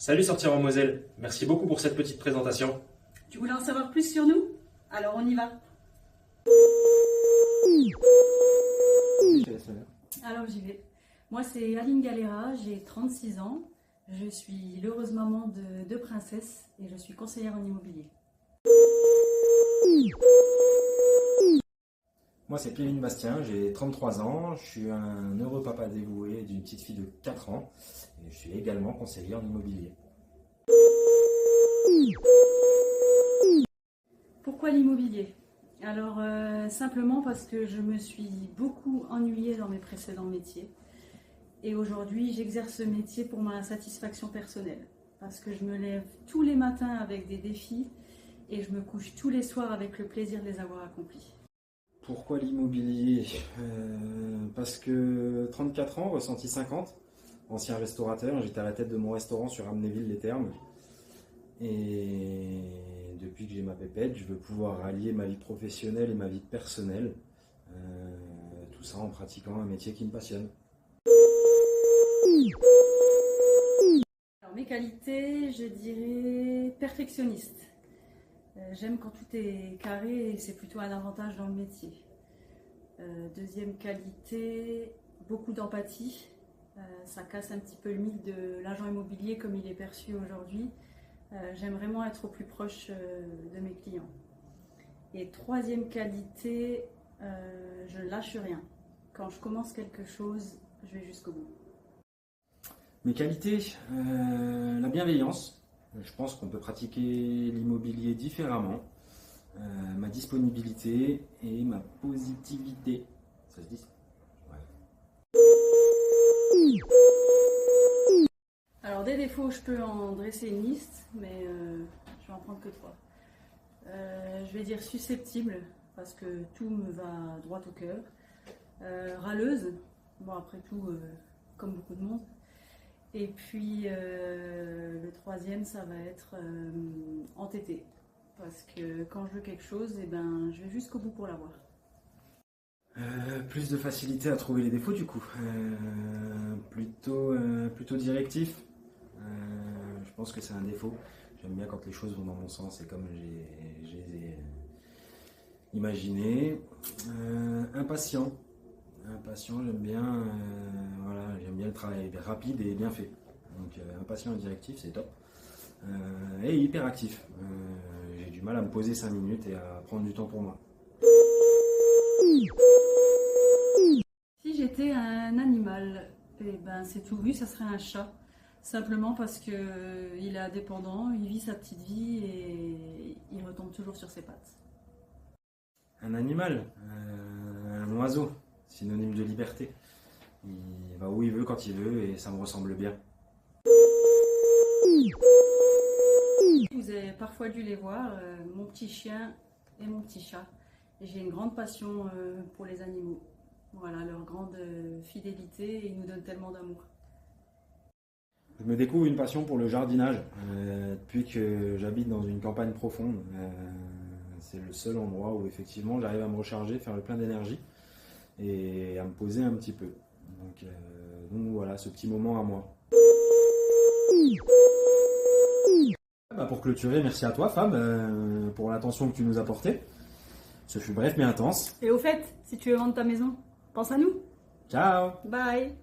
Salut Sortir en Moselle, merci beaucoup pour cette petite présentation. Tu voulais en savoir plus sur nous? Alors on y va. Alors j'y vais. Moi c'est Aline Galera, j'ai 36 ans. Je suis l'heureuse maman de deux princesses et je suis conseillère en immobilier. Moi, c'est Kevin Bastien, j'ai 33 ans, je suis un heureux papa dévoué d'une petite fille de 4 ans et je suis également conseiller en immobilier. Pourquoi l'immobilier? Alors simplement parce que je me suis beaucoup ennuyée dans mes précédents métiers et aujourd'hui j'exerce ce métier pour ma satisfaction personnelle parce que je me lève tous les matins avec des défis et je me couche tous les soirs avec le plaisir de les avoir accomplis. Pourquoi l'immobilier? Parce que 34 ans, ressenti 50, ancien restaurateur, j'étais à la tête de mon restaurant sur Amnéville-les-Thermes. Et depuis que j'ai ma pépette, je veux pouvoir allier ma vie professionnelle et ma vie personnelle. Tout ça en pratiquant un métier qui me passionne. Alors, mes qualités, je dirais perfectionniste. J'aime quand tout est carré et c'est plutôt un avantage dans le métier. Deuxième qualité, beaucoup d'empathie. Ça casse un petit peu le mythe de l'agent immobilier comme il est perçu aujourd'hui. J'aime vraiment être au plus proche de mes clients. Et troisième qualité, je lâche rien. Quand je commence quelque chose, je vais jusqu'au bout. Mes qualités, la bienveillance. Je pense qu'on peut pratiquer l'immobilier différemment. Ma disponibilité et ma positivité. Ça se dit ça? Ouais. Alors des défauts, je peux en dresser une liste, mais je vais en prendre que trois. Je vais dire susceptible, parce que tout me va droit au cœur. Râleuse, bon après tout, comme beaucoup de monde. Et puis le troisième, ça va être entêtée. Parce que quand je veux quelque chose, eh ben, je vais jusqu'au bout pour l'avoir. Plus de facilité à trouver les défauts du coup. Plutôt directif. Je pense que c'est un défaut. J'aime bien quand les choses vont dans mon sens et comme je les ai imaginées. Impatient. Impatient, j'aime bien, voilà, j'aime bien le travail rapide et bien fait. Donc impatient et directif, c'est top. Et hyperactif. J'ai du mal à me poser 5 minutes et à prendre du temps pour moi. Si j'étais un animal, eh ben, c'est tout vu, ça serait un chat. Simplement parce qu'il est indépendant, il vit sa petite vie et il retombe toujours sur ses pattes. Un animal, un oiseau, synonyme de liberté. Il va où il veut, quand il veut et ça me ressemble bien. Vous avez parfois dû les voir, mon petit chien et mon petit chat. Et j'ai une grande passion pour les animaux. Voilà, leur grande fidélité, ils nous donnent tellement d'amour. Je me découvre une passion pour le jardinage depuis que j'habite dans une campagne profonde. C'est le seul endroit où effectivement j'arrive à me recharger, faire le plein d'énergie et à me poser un petit peu. Donc voilà, ce petit moment à moi. Pour clôturer, merci à toi Fab pour l'attention que tu nous as portée. Ce fut bref mais intense. Et au fait, si tu veux vendre ta maison, pense à nous. Ciao! Bye!